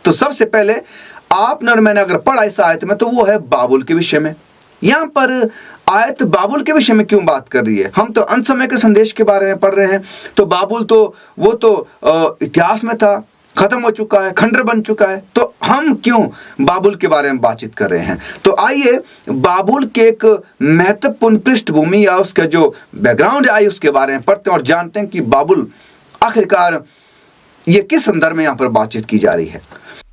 तो सबसे पहले आपने और मैंने अगर पढ़ा इस आयत में, तो वो है बाबुल के विषय में। यहां पर आयत बाबुल के विषय में क्यों बात कर रही है? हम तो अंत समय के संदेश के बारे में पढ़ रहे हैं। तो बाबुल तो वो तो इतिहास में था, खत्म हो चुका है, खंडर बन चुका है, तो हम क्यों बाबुल के बारे में बातचीत कर रहे हैं? तो आइए बाबुल के एक महत्वपूर्ण पृष्ठभूमि या उसका जो बैकग्राउंड है उसके बारे में पढ़ते हैं और जानते हैं कि बाबुल आखिरकार ये किस संदर्भ में यहाँ पर बातचीत की जा रही है।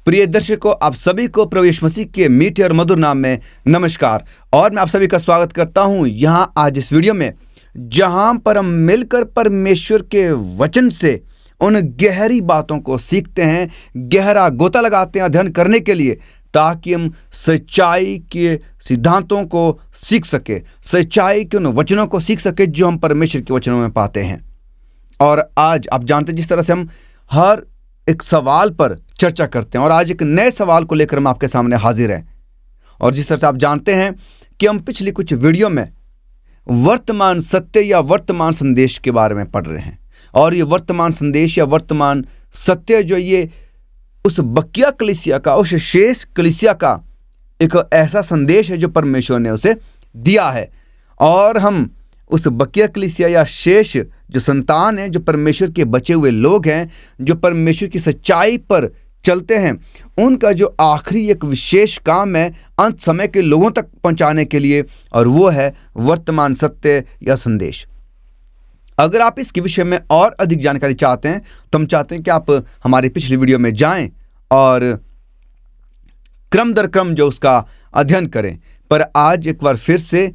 प्रिय दर्शकों, आप सभी को प्रभु यीशु मसीह के मीठे और मधुर नाम में नमस्कार। और मैं आप सभी का स्वागत करता हूं यहाँ आज इस वीडियो में, जहां पर हम मिलकर परमेश्वर के वचन से उन गहरी बातों को सीखते हैं, गहरा गोता लगाते हैं अध्ययन करने के लिए, ताकि हम सच्चाई के सिद्धांतों को सीख सके, सच्चाई के उन वचनों को सीख सके जो हम परमेश्वर के वचनों में पाते हैं। और आज आप जानते हैं जिस तरह से हम हर एक सवाल पर चर्चा करते हैं, और आज एक नए सवाल को लेकर हम आपके सामने हाजिर हैं। और जिस तरह से आप जानते हैं कि हम पिछली कुछ वीडियो में वर्तमान सत्य या वर्तमान संदेश के बारे में पढ़ रहे हैं। और ये वर्तमान संदेश या वर्तमान सत्य जो ये उस बकिया कलीसिया का, उस शेष कलीसिया का एक ऐसा संदेश है जो परमेश्वर ने उसे दिया है। और हम उस बकिया कलीसिया या शेष जो संतान है, जो परमेश्वर के बचे हुए लोग हैं, जो परमेश्वर की सच्चाई पर चलते हैं, उनका जो आखिरी एक विशेष काम है अंत समय के लोगों तक पहुंचाने के लिए, और वो है वर्तमान सत्य या संदेश। अगर आप इसके विषय में और अधिक जानकारी चाहते हैं तो हम चाहते हैं कि आप हमारी पिछली वीडियो में जाएं और क्रम दर क्रम जो उसका अध्ययन करें। पर आज एक बार फिर से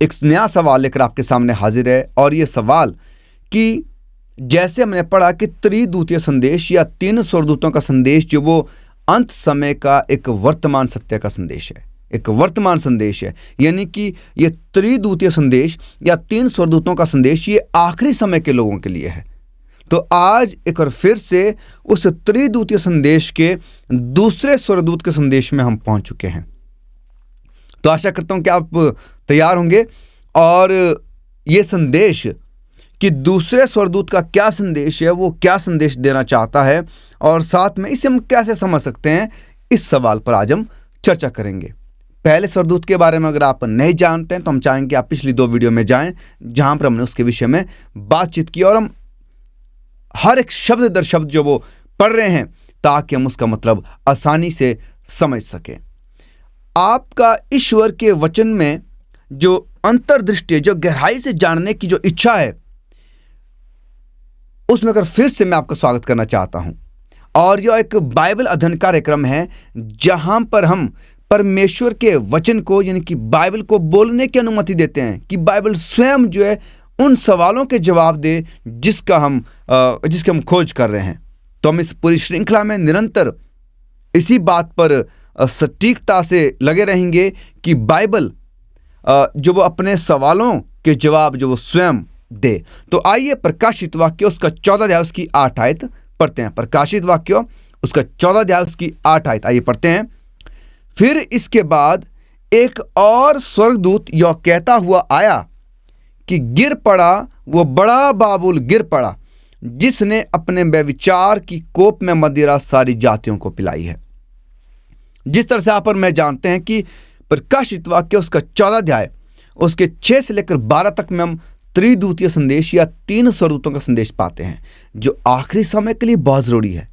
एक नया सवाल लेकर आपके सामने हाजिर है। और ये सवाल कि जैसे हमने पढ़ा कि त्रिदूतीय संदेश या तीन स्वर्गदूतों का संदेश, जो वो अंत समय का एक वर्तमान सत्य का संदेश है, एक वर्तमान संदेश है, यानी कि ये त्रिदूतीय संदेश या तीन स्वर्गदूतों का संदेश ये आखिरी समय के लोगों के लिए है। तो आज एक बार फिर से उस त्रिदूतीय संदेश के दूसरे स्वर्गदूत के संदेश में हम पहुंच चुके हैं। तो आशा करता हूं कि आप तैयार होंगे। और ये संदेश कि दूसरे स्वर्गदूत का क्या संदेश है, वो क्या संदेश देना चाहता है, और साथ में इसे हम कैसे समझ सकते हैं, इस सवाल पर आज हम चर्चा करेंगे। पहले स्वर्गदूत के बारे में अगर आप नहीं जानते हैं तो हम चाहेंगे कि आप पिछली 2 वीडियो में जाएं, जहां पर हमने उसके विषय में बातचीत की, और हम हर एक शब्द दर शब्द जो वो पढ़ रहे हैं, ताकि हम उसका मतलब आसानी से समझ सकें। आपका ईश्वर के वचन में जो अंतर्दृष्टि, जो गहराई से जानने की जो इच्छा है, उसमें अगर फिर से मैं आपका स्वागत करना चाहता हूं। और यह एक बाइबल अध्ययन कार्यक्रम है, जहां पर हम परमेश्वर के वचन को, यानी कि बाइबल को बोलने की अनुमति देते हैं कि बाइबल स्वयं जो है उन सवालों के जवाब दे जिसके हम खोज कर रहे हैं। तो हम इस पूरी श्रृंखला में निरंतर इसी बात पर सटीकता से लगे रहेंगे कि बाइबल जो वो अपने सवालों के जवाब जो वो स्वयं दे। तो आइए प्रकाशित वाक्य उसका 14 अध्याय उसकी 8 आयत पढ़ते हैं। प्रकाशित वाक्य उसका 14 अध्याय उसकी 8 आयत, आइए पढ़ते हैं। फिर इसके बाद एक और स्वर्गदूत यह कहता हुआ आया कि गिर पड़ा वो बड़ा बाबुल, गिर पड़ा, जिसने अपने व्यभिचार की कोप में मदिरा सारी जातियों को पिलाई है। जिस तरह से आप और मैं जानते हैं कि प्रकाशित वाक्य उसका 14 अध्याय उसके 6 से लेकर 12 तक में हम त्रिदूतीय संदेश या तीन स्वर्गदूतों का संदेश पाते हैं, जो आखिरी समय के लिए बहुत जरूरी है।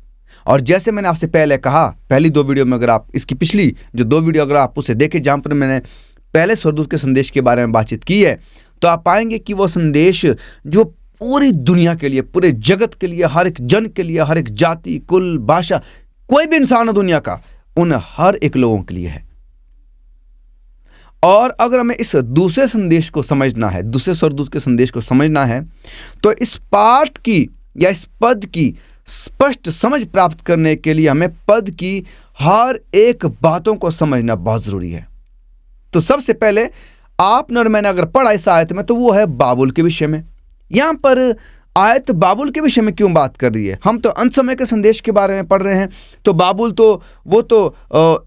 और जैसे मैंने आपसे पहले कहा, पहली 2 वीडियो में, अगर आप इसकी पिछली जो 2 वीडियो अगर आप उसे देखें, जहां पर मैंने पहले स्वर्गदूत के संदेश के बारे में बातचीत की है, तो आप पाएंगे कि वो संदेश जो पूरी दुनिया के लिए, पूरे जगत के लिए, हर एक जन के लिए, हर एक जाति, कुल, भाषा, कोई भी इंसान है दुनिया का, उन हर एक लोगों के लिए है। और अगर हमें इस दूसरे संदेश को समझना है, दूसरे स्वर्गदूत के संदेश को समझना है, तो इस पाठ की या इस पद की स्पष्ट समझ प्राप्त करने के लिए हमें पद की हर एक बातों को समझना बहुत जरूरी है। तो सबसे पहले आपने और मैंने अगर पढ़ा इस आयत में, तो वो है बाबुल के विषय में। यहां पर आयत बाबुल के विषय में क्यों बात कर रही है? हम तो अंत समय के संदेश के बारे में पढ़ रहे हैं। तो बाबुल तो वो तो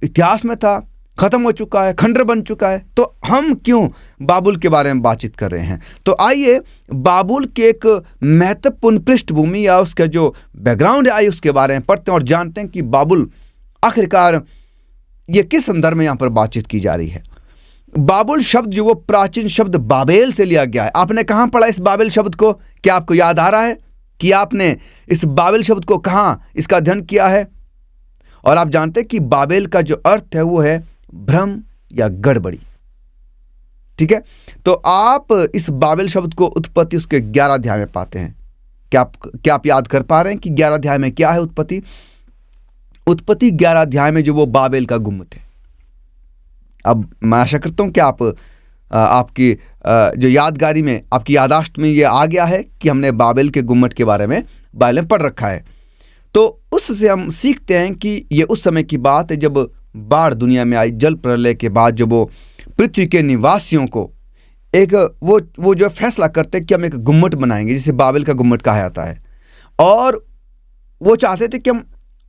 इतिहास में था, खत्म हो चुका है, खंडर बन चुका है, तो हम क्यों बाबुल के बारे में बातचीत कर रहे हैं? तो आइए बाबुल के एक महत्वपूर्ण पृष्ठभूमि या उसका जो बैकग्राउंड है, आइए उसके बारे में पढ़ते हैं और जानते हैं कि बाबुल आखिरकार ये किस संदर्भ में यहाँ पर बातचीत की जा रही है? बाबुल शब्द जो वो प्राचीन शब्द बाबेल से लिया गया है। आपने कहाँ पढ़ा इस बाबेल शब्द को? क्या आपको याद आ रहा है कि आपने इस बाबेल शब्द को कहाँ इसका अध्ययन किया है? और आप जानते हैं कि बाबेल का जो अर्थ है वो है भ्रम या गड़बड़ी। तो आप इस बाबेल शब्द को उत्पत्ति उसके 11 अध्याय में पाते हैं। क्या आप याद कर पा रहे हैं कि 11 अध्याय में क्या है? उत्पत्ति 11 अध्याय में जो वो बाबेल का गुम्मट है। अब मैं आशा करता हूं कि आपकी जो यादगारी में, आपकी यादाश्त में ये आ गया है कि हमने बाबेल के गुम्मट के बारे में बाइबल में पढ़ रखा है। तो उससे हम सीखते हैं कि ये उस समय की बात है जब बाढ़ दुनिया में आई, जल प्रलय के बाद जब वो पृथ्वी के निवासियों को एक वो जो फैसला करते हैं कि हम एक गुम्मट बनाएंगे जिसे बाबेल का गुम्मट कहा जाता है, और वो चाहते थे कि हम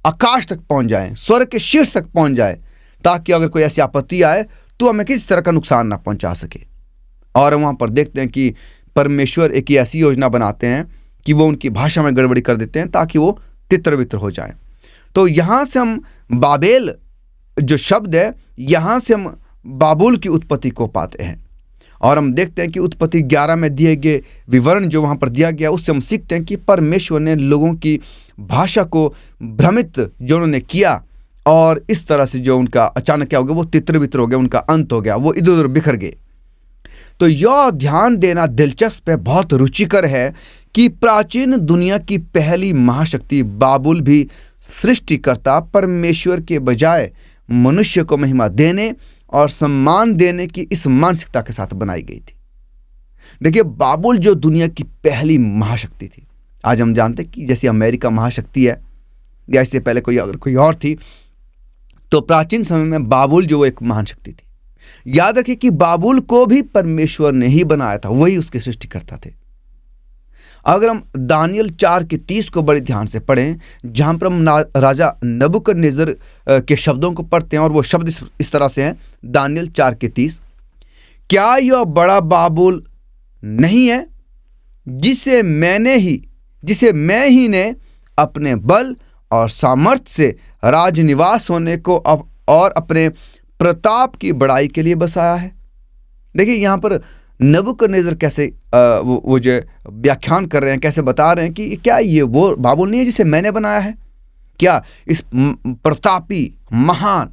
आकाश तक पहुंच जाएं, स्वर्ग के शीर्ष तक पहुंच जाए, ताकि अगर कोई ऐसी आपत्ति आए तो हमें किसी तरह का नुकसान ना पहुंचा सके। और वहां पर देखते हैं कि परमेश्वर एक ऐसी योजना बनाते हैं कि वो उनकी भाषा में गड़बड़ी कर देते हैं ताकि वो तितर बितर हो जाए। तो यहां से हम बाबेल जो शब्द है, यहां से हम बाबुल की उत्पत्ति को पाते हैं। और हम देखते हैं कि उत्पत्ति 11 में दिए गए विवरण जो वहां पर दिया गया, उससे हम सीखते हैं कि परमेश्वर ने लोगों की भाषा को भ्रमित जो उन्होंने किया, और इस तरह से जो उनका अचानक क्या हो गया, वो तितर बितर हो गया, उनका अंत हो गया, वो इधर उधर बिखर गए। तो यह ध्यान देना दिलचस्प है, बहुत रुचिकर है कि प्राचीन दुनिया की पहली महाशक्ति बाबुल भी सृष्टिकर्ता परमेश्वर के बजाय मनुष्य को महिमा देने और सम्मान देने की इस मानसिकता के साथ बनाई गई थी। देखिए, बाबुल जो दुनिया की पहली महाशक्ति थी, आज हम जानते हैं कि जैसे अमेरिका महाशक्ति है या इससे पहले अगर कोई और थी, तो प्राचीन समय में बाबुल जो एक महान शक्ति थी। याद रखिए कि बाबुल को भी परमेश्वर ने ही बनाया था, वही उसके सृष्टिकर्ता थे। अगर हम दानियल 4:30 को बड़े ध्यान से पढ़ें, जहां पर हम राजा नबूकदनेस्सर के शब्दों को पढ़ते हैं, और वो शब्द इस तरह से हैं, दानियल 4:30, क्या यह बड़ा बाबुल नहीं है जिसे मैं ही ने अपने बल और सामर्थ्य से राजनिवास होने को और अपने प्रताप की बड़ाई के लिए बसाया है। देखिए, यहाँ पर नबूकदनेस्सर कैसे वो जो व्याख्यान कर रहे हैं, कैसे बता रहे हैं कि क्या ये वो बाबुल नहीं है जिसे मैंने बनाया है? क्या इस प्रतापी महान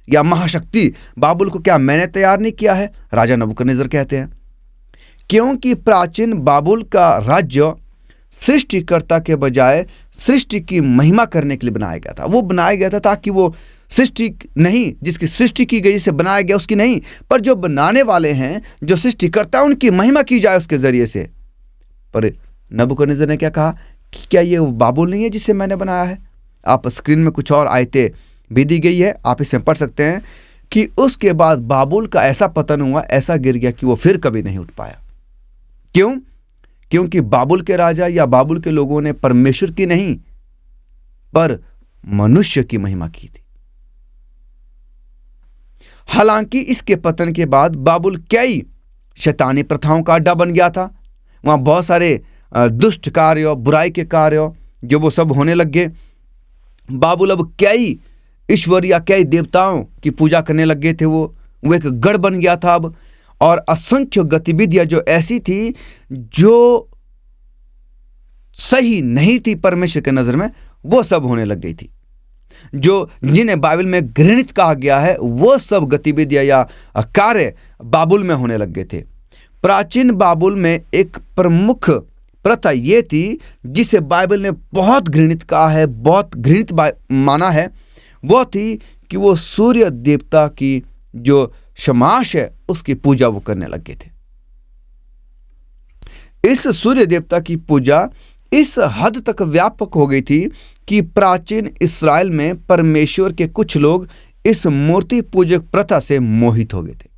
या महाशक्ति बाबुल को क्या मैंने तैयार नहीं किया है? राजा नबूकदनेस्सर कहते हैं, क्योंकि प्राचीन बाबुल का राज्य सृष्टिकर्ता के बजाय सृष्टि की महिमा करने के लिए बनाया गया था। वो बनाया गया था ताकि वो सृष्टि नहीं, जिसकी सृष्टि की गई, जिसे बनाया गया उसकी नहीं, पर जो बनाने वाले हैं, जो सृष्टिकर्ता, उनकी महिमा की जाए उसके जरिए से। पर नबूकदनेस्सर ने क्या कहा कि क्या ये वो बाबुल नहीं है जिसे मैंने बनाया है? आप स्क्रीन में कुछ और आयतें भी दी गई है, आप इसमें पढ़ सकते हैं कि उसके बाद बाबुल का ऐसा पतन हुआ, ऐसा गिर गया कि वो फिर कभी नहीं उठ पाया। क्यों? क्योंकि बाबुल के राजा या बाबुल के लोगों ने परमेश्वर की नहीं, पर मनुष्य की महिमा की थी। हालांकि इसके पतन के बाद बाबुल कई शैतानी प्रथाओं का अड्डा बन गया था। वहां बहुत सारे दुष्ट कार्य, बुराई के कार्य जो वो सब होने लग गए। बाबुल अब कई ईश्वर या कई देवताओं की पूजा करने लग गए थे। वो एक गढ़ बन गया था अब, और असंख्य गतिविधियां जो ऐसी थी जो सही नहीं थी परमेश्वर के नजर में, वो सब होने लग गई थी। जिन्हें बाइबल में घृणित कहा गया है, वो सब गतिविधियां या कार्य बाबुल में होने लग गए थे। प्राचीन बाबुल में एक प्रमुख प्रथा ये थी जिसे बाइबल ने बहुत घृणित कहा है, बहुत घृणित माना है। वो थी कि वो सूर्य देवता की जो शमाश है उसकी पूजा वो करने लग गए थे। इस सूर्य देवता की पूजा इस हद तक व्यापक हो गई थी कि प्राचीन इस्राएल में परमेश्वर के कुछ लोग इस मूर्ति पूजक प्रथा से मोहित हो गए थे।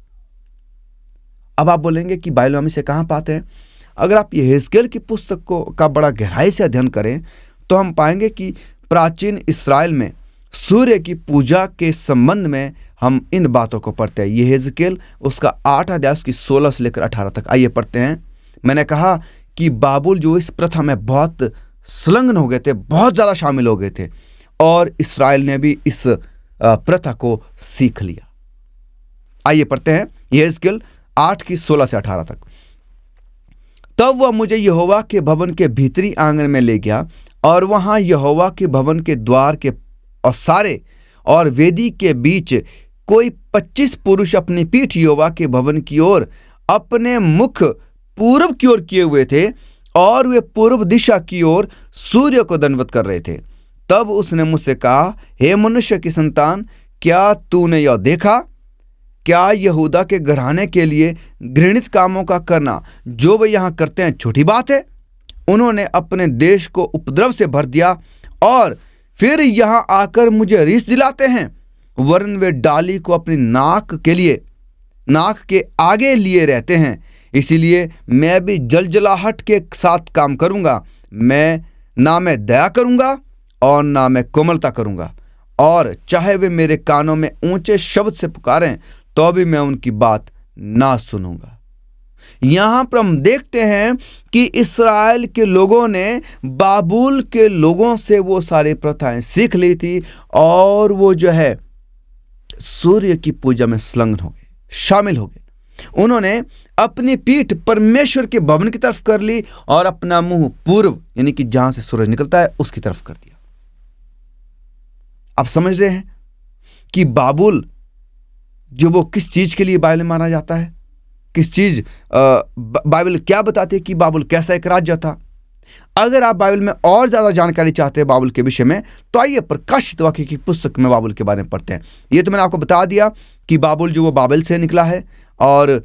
अब आप बोलेंगे कि बाइबल हम इसे कहां पाते हैं? अगर आप यहेजकेल की पुस्तक का बड़ा गहराई से अध्ययन करें तो हम पाएंगे कि प्राचीन इस्राएल में सूर्य की पूजा के संबंध में हम इन बातों को पढ़ते हैं। यहेजकेल उसका 8 अध्याय उसकी 16 से लेकर 18 तक, आइए पढ़ते हैं। मैंने कहा कि बाबुल जो इस प्रथा में बहुत संलग्न हो गए थे, बहुत ज़्यादा शामिल हो गए थे, और इस्राएल ने भी इस प्रथा को सीख लिया। आइए पढ़ते हैं यहेजकेल 8 की 16 से 18 तक। तब वह मुझे यहोवा के भवन के भीतरी आंगन में ले गया, और वहां यहोवा के भवन के द्वार के ओसारे और वेदी के बीच कोई 25 पुरुष अपनी पीठ यहोवा के भवन की ओर अपने मुख पूर्व की ओर किए हुए थे, और वे पूर्व दिशा की ओर सूर्य को दंडवत कर रहे थे। तब उसने मुझसे कहा, हे मनुष्य की संतान, क्या तूने यह देखा? क्या यहूदा के घराने के लिए घृणित कामों का करना जो वे यहाँ करते हैं छोटी बात है? उन्होंने अपने देश को उपद्रव से भर दिया और फिर यहाँ आकर मुझे रीस दिलाते हैं। वरन वे डाली को अपनी नाक के आगे लिए रहते हैं। इसीलिए मैं भी जलजलाहट के साथ काम करूंगा। मैं दया करूंगा और ना मैं कोमलता करूंगा, और चाहे वे मेरे कानों में ऊंचे शब्द से पुकारें तो भी मैं उनकी बात ना सुनूंगा। यहां पर हम देखते हैं कि इस्राएल के लोगों ने बाबुल के लोगों से वो सारी प्रथाएं सीख ली थी, और वो जो है सूर्य की पूजा में संलग्न हो गए, शामिल हो गए। उन्होंने अपनी पीठ परमेश्वर के भवन की तरफ कर ली और अपना मुंह पूर्व, यानी कि जहां से सूरज निकलता है, उसकी तरफ कर दिया। आप समझ रहे हैं कि बाबुल जो वो किस चीज के लिए बाइबल में माना जाता है, किस चीज बाइबल क्या बताती है कि बाबुल कैसा एक राज्य था। अगर आप बाइबल में और ज्यादा जानकारी चाहते हैं बाबुल के विषय में, तो आइए प्रकाशित वाक्य की पुस्तक में बाबुल के बारे में पढ़ते हैं। ये तो मैंने आपको बता दिया कि बाबुल जो वो बाबेल से निकला है, और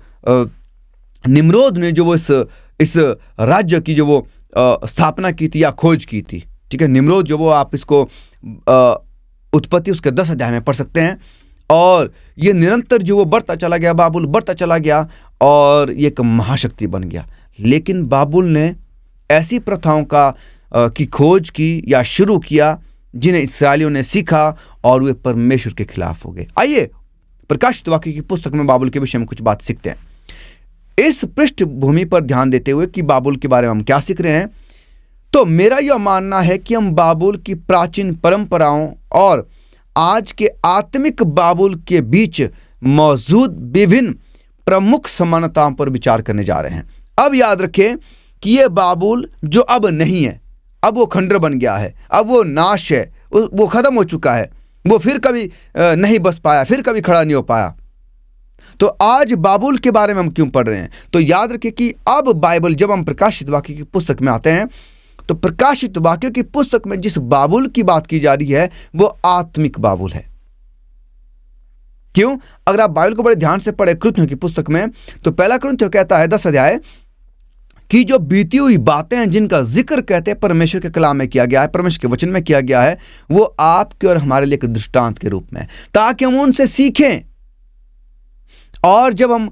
निम्रोद ने जो वो इस राज्य की जो वो स्थापना की थी या खोज की थी। ठीक है, निम्रोद जो वो, आप इसको उत्पत्ति उसके 10 अध्याय में पढ़ सकते हैं। और ये निरंतर जो वो बढ़ता चला गया, बाबुल बढ़ता चला गया और ये एक महाशक्ति बन गया। लेकिन बाबुल ने ऐसी प्रथाओं की खोज की या शुरू किया जिन्हें इस्राएलियों ने सीखा और वे परमेश्वर के खिलाफ हो गए। आइए प्रकाशित वाक्य की पुस्तक में बाबुल के विषय में कुछ बात सीखते हैं। इस पृष्ठभूमि पर ध्यान देते हुए कि बाबुल के बारे में हम क्या सीख रहे हैं, तो मेरा यह मानना है कि हम बाबुल की प्राचीन परंपराओं और आज के आत्मिक बाबुल के बीच मौजूद विभिन्न प्रमुख समानताओं पर विचार करने जा रहे हैं। अब याद रखें कि यह बाबुल जो अब नहीं है, अब वो खंडर बन गया है, अब वो नाश है, वो खत्म हो चुका है, वो फिर कभी नहीं बस पाया, फिर कभी खड़ा नहीं हो पाया। तो आज बाबुल के बारे में हम क्यों पढ़ रहे हैं? तो याद रखें कि अब बाइबल, जब हम प्रकाशित वाक्य की पुस्तक में आते हैं, तो प्रकाशित वाक्य की पुस्तक में जिस बाबुल की बात की जा रही है वो आत्मिक बाबुल है। क्यों? अगर आप बाइबल को बड़े ध्यान से पढ़े कृत्यों की पुस्तक में, तो पहला कृत्य कहता है 10 अध्याय कि जो बीती हुई बातें हैं जिनका जिक्र कहते हैं परमेश्वर के कलाम में किया गया है, परमेश्वर के वचन में किया गया है, वो आपके और हमारे लिए एक दृष्टांत के रूप में, ताकि हम उनसे सीखें। और जब हम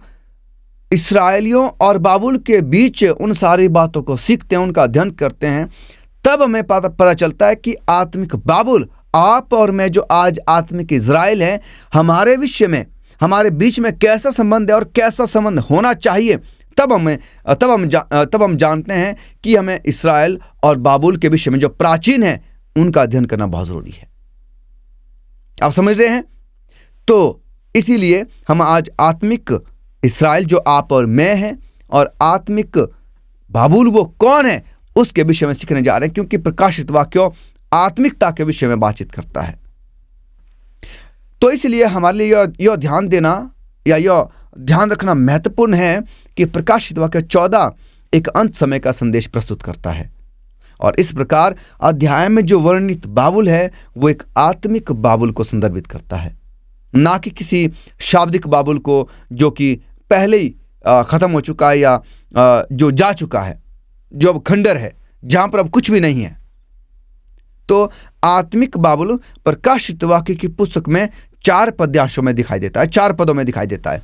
इस्राएलियों और बाबुल के बीच उन सारी बातों को सीखते हैं, उनका अध्ययन करते हैं, तब हमें पता चलता है कि आत्मिक बाबुल, आप और मैं जो आज आत्मिक इज़राइल हैं, हमारे विषय में, हमारे बीच में कैसा संबंध है और कैसा संबंध होना चाहिए। तब हम जानते हैं कि हमें इस्राएल और बाबुल के विषय में जो प्राचीन है उनका अध्ययन करना बहुत जरूरी है। आप समझ रहे हैं? तो इसीलिए हम आज आत्मिक इस्राएल जो आप और मैं हैं और आत्मिक बाबुल वो कौन है उसके विषय में सीखने जा रहे हैं, क्योंकि प्रकाशित वाक्य आत्मिकता के विषय में बातचीत करता है। तो इसलिए हमारे लिए यह ध्यान देना या यह ध्यान रखना महत्वपूर्ण है कि प्रकाशित वाक्य 14 एक अंत समय का संदेश प्रस्तुत करता है, और इस प्रकार अध्याय में जो वर्णित बाबुल है वो एक आत्मिक बाबुल को संदर्भित करता है, ना कि किसी शाब्दिक बाबुल को जो कि पहले ही खत्म हो चुका है या जो जा चुका है, जो अब खंडर है, जहां पर अब कुछ भी नहीं है। तो आत्मिक बाबुल प्रकाशित वाक्य की पुस्तक में 4 पद्यांशों में दिखाई देता है, 4 पदों में दिखाई देता है।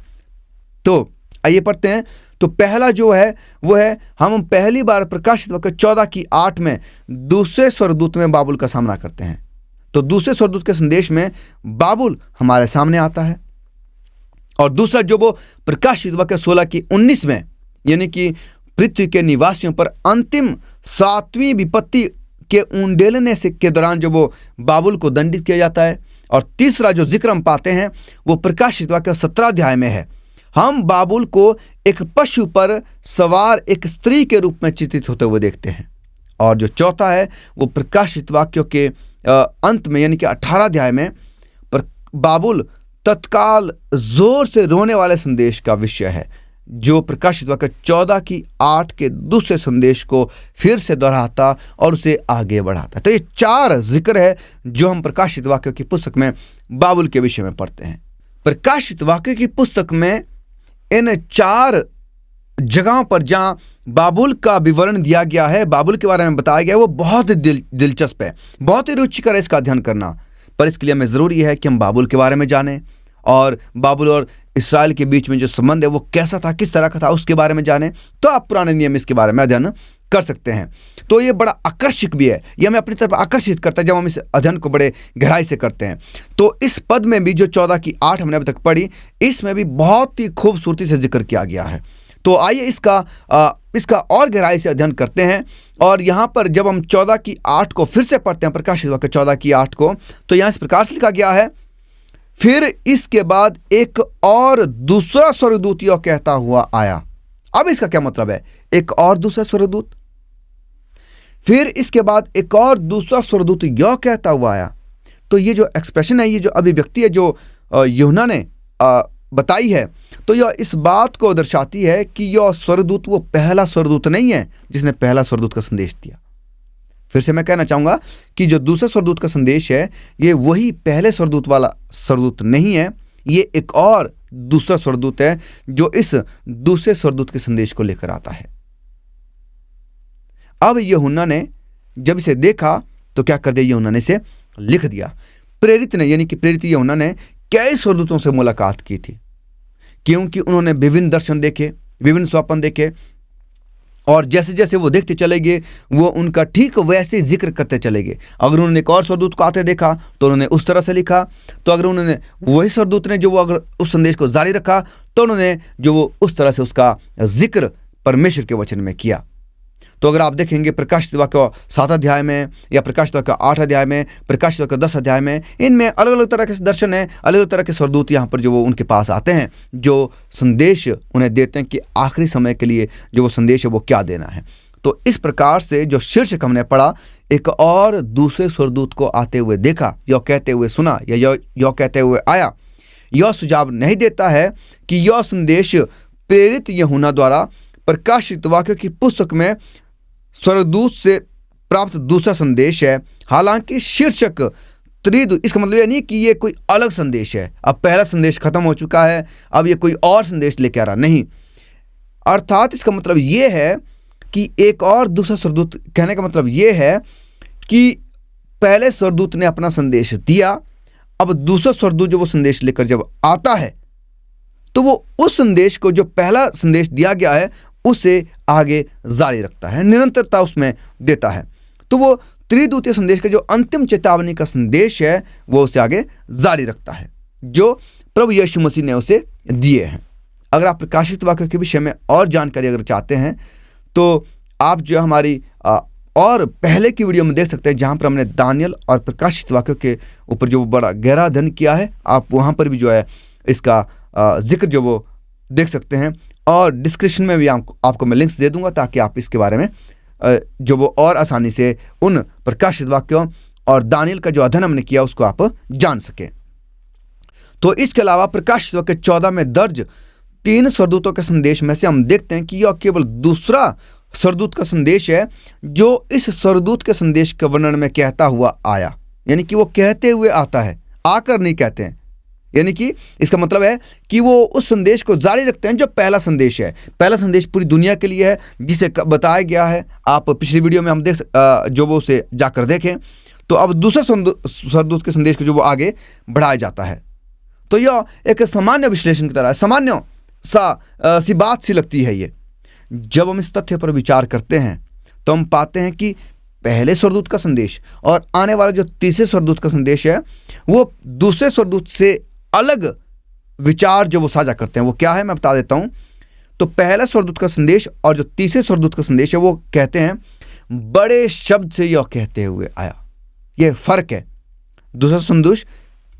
तो आइए पढ़ते हैं। तो पहला जो है वो है, हम पहली बार प्रकाशित वाक्य 14 की 8 में दूसरे स्वर्गदूत में बाबुल का सामना करते हैं। तो दूसरे स्वर्गदूत के संदेश में बाबुल हमारे सामने आता है, और दूसरा जो वो प्रकाशित वाक्य 16 की 19 में, यानी कि पृथ्वी के निवासियों पर अंतिम 7वीं विपत्ति के उंडेलने से के दौरान जो वो बाबुल को दंडित किया जाता है। और तीसरा जो जिक्र हम पाते हैं वो प्रकाशित वाक्य 17 अध्याय में है। हम बाबुल को एक पशु पर सवार एक स्त्री के रूप में चित्रित होते हुए देखते हैं। और जो चौथा है वो प्रकाशित वाक्यों के अंत में यानी कि 18 अध्याय में बाबुल तत्काल जोर से रोने वाले संदेश का विषय है, जो प्रकाशित वाक्य 14:8 के दूसरे संदेश को फिर से दोहराता और उसे आगे बढ़ाता। तो ये 4 जिक्र है जो हम प्रकाशित वाक्यों की पुस्तक में बाबुल के विषय में पढ़ते हैं। प्रकाशित वाक्य की पुस्तक में इन 4 जगहों पर जहां बाबुल का विवरण दिया गया है, बाबुल के बारे में बताया गया है, वो बहुत ही दिलचस्प है, बहुत ही रुचिकर है इसका अध्ययन करना। पर इसके लिए हमें ज़रूरी है कि हम बाबुल के बारे में जानें और बाबुल और इसराइल के बीच में जो संबंध है वो कैसा था, किस तरह का था, उसके बारे में जानें। तो आप पुराने नियम इसके बारे में अध्ययन कर सकते हैं। तो ये बड़ा आकर्षक भी है, ये हमें अपनी तरफ आकर्षित करता है जब हम इस अध्ययन को बड़े गहराई से करते हैं। तो इस पद में भी जो 14:8 हमने अभी तक पढ़ी, इसमें भी बहुत ही खूबसूरती से जिक्र किया गया है। तो आइए इसका और गहराई से अध्ययन करते हैं। और यहाँ पर जब हम 14:8 को फिर से पढ़ते हैं, प्रकाशित वाक्य 14:8 को, तो यहाँ इस प्रकार से लिखा गया है, फिर इसके बाद एक और दूसरा स्वर्गदूत यह कहता हुआ आया। अब इसका क्या मतलब है, एक और दूसरा स्वर्गदूत? फिर इसके बाद एक और दूसरा स्वर्गदूत यह कहता हुआ आया। तो ये जो एक्सप्रेशन है, ये जो अभिव्यक्ति है जो यूहन्ना ने बताई है, तो यह इस बात को दर्शाती है कि यह स्वर्गदूत वो पहला स्वर्गदूत नहीं है जिसने पहला स्वर्गदूत का संदेश दिया। फिर से मैं कहना चाहूंगा कि जो दूसरे स्वर्गदूत का संदेश है, ये वही पहले स्वर्गदूत वाला स्वर्गदूत नहीं है, ये एक और दूसरा स्वर्गदूत है जो इस दूसरे स्वर्गदूत के संदेश को लेकर आता है। अब यूहन्ना ने जब इसे देखा तो क्या कर दिया, यूहन्ना ने इसे लिख दिया। प्रेरित ने यानी कि प्रेरित यूहन्ना ने कई स्वर्गदूतों से मुलाकात की थी, क्योंकि उन्होंने विभिन्न दर्शन देखे, विभिन्न स्वप्न देखे, और जैसे जैसे वो देखते चले गए वो उनका ठीक वैसे जिक्र करते चले गए। अगर उन्होंने एक और स्वर्गदूत को आते देखा तो उन्होंने उस तरह से लिखा, तो अगर उन्होंने वही स्वर्गदूत ने जो वो अगर उस संदेश को जारी रखा तो उन्होंने जो वो उस तरह से उसका जिक्र परमेश्वर के वचन में किया। तो अगर आप देखेंगे प्रकाशित वाक्य 7 अध्याय में या प्रकाशित वाक्य 8 अध्याय में, प्रकाशित वाक्य 10 अध्याय में, इनमें अलग अलग तरह के दर्शन हैं, अलग अलग तरह के स्वर्गदूत यहाँ पर जो वो उनके पास आते हैं, जो संदेश उन्हें देते हैं कि आखिरी समय के लिए जो वो संदेश है वो क्या देना है। तो इस प्रकार से जो शीर्षक हमने पढ़ा, एक और दूसरे स्वर्गदूत को आते हुए देखा, यह कहते हुए सुना या यह कहते हुए आया, यह सुझाव नहीं देता है कि यह संदेश प्रेरित यूहन्ना द्वारा प्रकाशित वाक्य की पुस्तक में स्वर्गदूत से प्राप्त दूसरा संदेश है। हालांकि शीर्षक त्रिदूत, इसका मतलब यह नहीं कि ये कोई अलग संदेश है, अब पहला संदेश खत्म हो चुका है, अब ये कोई और संदेश लेके आ रहा, नहीं। अर्थात इसका मतलब ये है कि एक और दूसरा स्वर्गदूत, कहने का मतलब ये है कि पहले स्वर्गदूत ने अपना संदेश दिया, अब दूसरा स्वर्गदूत जो वो संदेश लेकर जब आता है तो वो उस संदेश को जो पहला संदेश दिया गया है उसे आगे जारी रखता है, निरंतरता उसमें देता है। तो वो त्रिदूतीय संदेश का जो अंतिम चेतावनी का संदेश है वो उसे आगे जारी रखता है, जो प्रभु यीशु मसीह ने उसे दिए हैं। अगर आप प्रकाशित वाक्य के विषय में और जानकारी अगर चाहते हैं तो आप जो हमारी और पहले की वीडियो में देख सकते हैं, जहां पर हमने दानियल और प्रकाशित वाक्यों के ऊपर जो बड़ा गहरा अध्ययन किया है, आप वहां पर भी जो है इसका जिक्र जो वो देख सकते हैं। और डिस्क्रिप्शन में भी आपको मैं लिंक्स दे दूंगा ताकि आप इसके बारे में जो वो और आसानी से उन प्रकाशित वाक्यों और दानियल का जो अध्ययन हमने किया उसको आप जान सकें। तो इसके अलावा प्रकाशित वाक्य 14 में दर्ज 3 स्वर्गदूतों के संदेश में से हम देखते हैं कि यह केवल दूसरा स्वर्गदूत का संदेश है जो इस स्वर्गदूत के संदेश के वर्णन में कहता हुआ आया, यानी कि वो कहते हुए आता है, आकर नहीं कहते हैं। यानी कि इसका मतलब है कि वो उस संदेश को जारी रखते हैं जो पहला संदेश है। पहला संदेश पूरी दुनिया के लिए है जिसे बताया गया है, आप पिछली वीडियो में हम जो वो उसे जाकर देखें। तो अब दूसरे स्वर्गदूत के संदेश को जो वो आगे बढ़ाया जाता है। तो यह एक सामान्य विश्लेषण की तरह है, सामान्य सी बात सी लगती है ये। जब हम इस तथ्य पर विचार करते हैं तो हम पाते हैं कि पहले स्वर्गदूत का संदेश और आने वाला जो तीसरे स्वर्गदूत का संदेश है वो दूसरे स्वर्गदूत से अलग विचार जो वो साझा करते हैं। वो क्या है मैं बता देता हूं। तो पहला स्वर्गदूत का संदेश और जो तीसरे स्वर्गदूत का संदेश है वो कहते हैं बड़े शब्द से यह कहते हुए आया। यह फर्क है, दूसरा स्वर्गदूत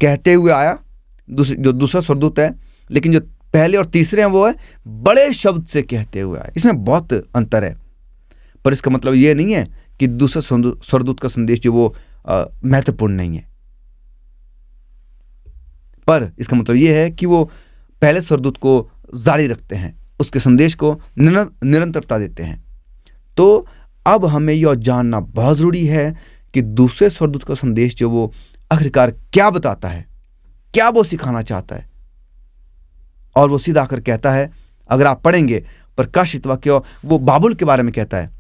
कहते हुए आया, जो दूसरा स्वर्गदूत है, लेकिन जो पहले और तीसरे हैं वो है बड़े शब्द से कहते हुए आया। इसमें बहुत अंतर है, पर इसका मतलब ये नहीं है कि दूसरा स्वर्गदूत का संदेश जो वो महत्वपूर्ण नहीं है, पर इसका मतलब ये है कि वो पहले स्वर्गदूत को जारी रखते हैं, उसके संदेश को निरंतरता देते हैं। तो अब हमें यह जानना बहुत जरूरी है कि दूसरे स्वर्गदूत का संदेश जो वो आखिरकार क्या बताता है, क्या वो सिखाना चाहता है। और वो सीधा आकर कहता है, अगर आप पढ़ेंगे प्रकाशित वाक्य, वो बाबुल के बारे में कहता है।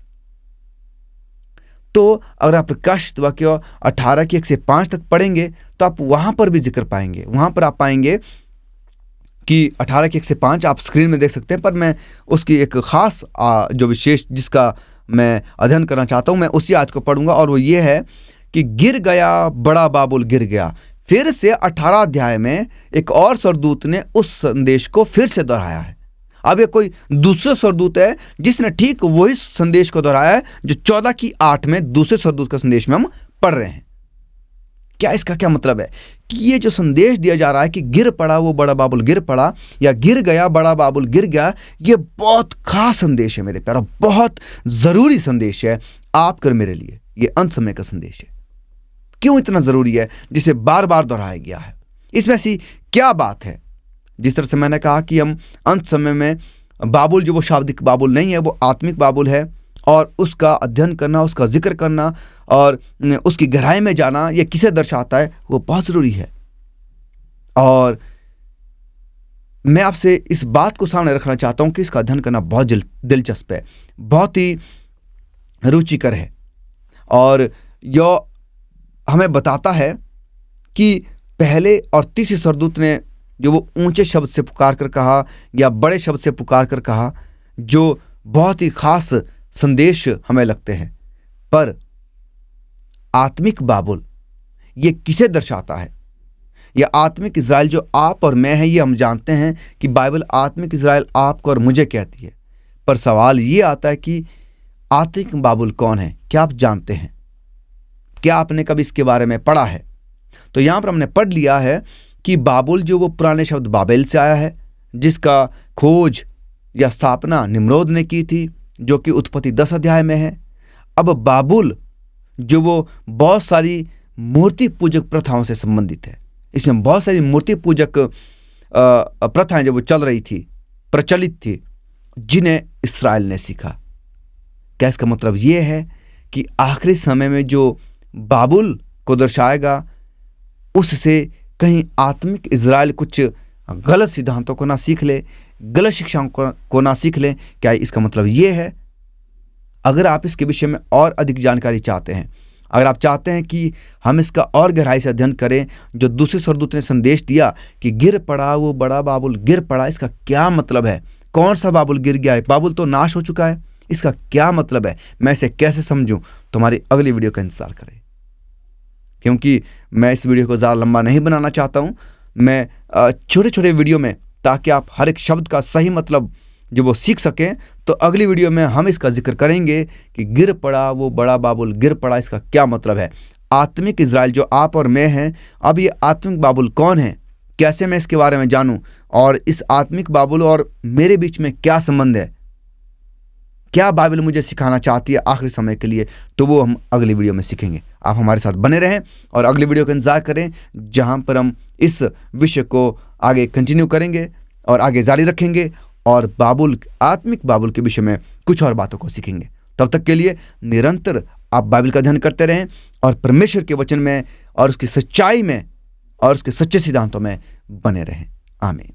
तो अगर आप प्रकाशित वाक्य 18 की 1 से 5 तक पढ़ेंगे तो आप वहां पर भी जिक्र पाएंगे। वहां पर आप पाएंगे कि 18 की 1 से 5 आप स्क्रीन में देख सकते हैं, पर मैं उसकी एक खास जो विशेष जिसका मैं अध्ययन करना चाहता हूं, मैं उसी आयत को पढ़ूंगा, और वो ये है कि गिर गया, बड़ा बाबुल गिर गया। फिर से 18 अध्याय में एक और स्वर्गदूत ने उस संदेश को फिर से दोहराया है। अब ये कोई दूसरा स्वर्गदूत है जिसने ठीक वही संदेश को दोहराया है जो 14 की 8 में दूसरे स्वर्गदूत का संदेश में हम पढ़ रहे हैं। क्या इसका क्या मतलब है कि ये जो संदेश दिया जा रहा है कि गिर पड़ा वो बड़ा बाबुल गिर पड़ा, या गिर गया बड़ा बाबुल गिर गया, ये बहुत खास संदेश है मेरे प्यारा, बहुत जरूरी संदेश है आपके और मेरे लिए। ये अंत समय का संदेश है। क्यों इतना जरूरी है जिसे बार बार दोहराया गया है? इसमें ऐसी क्या बात है? जिस तरह से मैंने कहा कि हम अंत समय में बाबुल जो वो शाब्दिक बाबुल नहीं है, वो आत्मिक बाबुल है, और उसका अध्ययन करना, उसका जिक्र करना और उसकी गहराई में जाना, ये किसे दर्शाता है, वो बहुत जरूरी है। और मैं आपसे इस बात को सामने रखना चाहता हूं कि इसका अध्ययन करना बहुत दिलचस्प है, बहुत ही रुचिकर है, और यह हमें बताता है कि पहले और तीसरे स्वर्गदूत ने जो वो ऊंचे शब्द से पुकार कर कहा या बड़े शब्द से पुकार कर कहा, जो बहुत ही खास संदेश हमें लगते हैं, पर आत्मिक बाबुल ये किसे दर्शाता है? यह आत्मिक इज़राइल जो आप और मैं हैं, ये हम जानते हैं कि बाइबल आत्मिक इज़राइल आपको और मुझे कहती है, पर सवाल ये आता है कि आत्मिक बाबुल कौन है? क्या आप जानते हैं? क्या आपने कभी इसके बारे में पढ़ा है? तो यहां पर हमने पढ़ लिया है कि बाबुल जो वो पुराने शब्द बाबेल से आया है, जिसका खोज या स्थापना निम्रोद ने की थी, जो कि उत्पत्ति 10 अध्याय में है। अब बाबुल जो वो बहुत सारी मूर्ति पूजक प्रथाओं से संबंधित है। इसमें बहुत सारी मूर्ति पूजक प्रथाएं जो वो चल रही थी, प्रचलित थी, जिन्हें इस्राएल ने सीखा। क्या इसका मतलब ये है कि आखिरी समय में जो बाबुल को दर्शाएगा, उससे कहीं आत्मिक इज़राइल कुछ गलत सिद्धांतों को ना सीख ले, गलत शिक्षाओं को ना सीख ले? क्या इसका मतलब ये है? अगर आप इसके विषय में और अधिक जानकारी चाहते हैं, अगर आप चाहते हैं कि हम इसका और गहराई से अध्ययन करें, जो दूसरे स्वर्गदूत ने संदेश दिया कि गिर पड़ा वो बड़ा बाबुल गिर पड़ा, इसका क्या मतलब है? कौन सा बाबुल गिर गया है? बाबुल तो नाश हो चुका है, इसका क्या मतलब है? मैं इसे कैसे समझूं? तुम्हारी अगली वीडियो का इंतजार करें, क्योंकि मैं इस वीडियो को ज़्यादा लंबा नहीं बनाना चाहता हूं। मैं छोटे छोटे वीडियो में, ताकि आप हर एक शब्द का सही मतलब जो वो सीख सकें, तो अगली वीडियो में हम इसका जिक्र करेंगे कि गिर पड़ा वो बड़ा बाबुल गिर पड़ा, इसका क्या मतलब है? आत्मिक इज़राइल जो आप और मैं हैं, अब ये आत्मिक बाबुल कौन है? कैसे मैं इसके बारे में जानूं? और इस आत्मिक बाबुल और मेरे बीच में क्या संबंध है? क्या बाइबल मुझे सिखाना चाहती है आखिरी समय के लिए? तो वो हम अगली वीडियो में सीखेंगे। आप हमारे साथ बने रहें और अगली वीडियो का इंतजार करें, जहां पर हम इस विषय को आगे कंटिन्यू करेंगे और आगे जारी रखेंगे, और बाबुल, आत्मिक बाबुल के विषय में कुछ और बातों को सीखेंगे। तब तक के लिए निरंतर आप बाइबल का अध्ययन करते रहें और परमेश्वर के वचन में और उसकी सच्चाई में और उसके सच्चे सिद्धांतों में बने रहें। आमीन।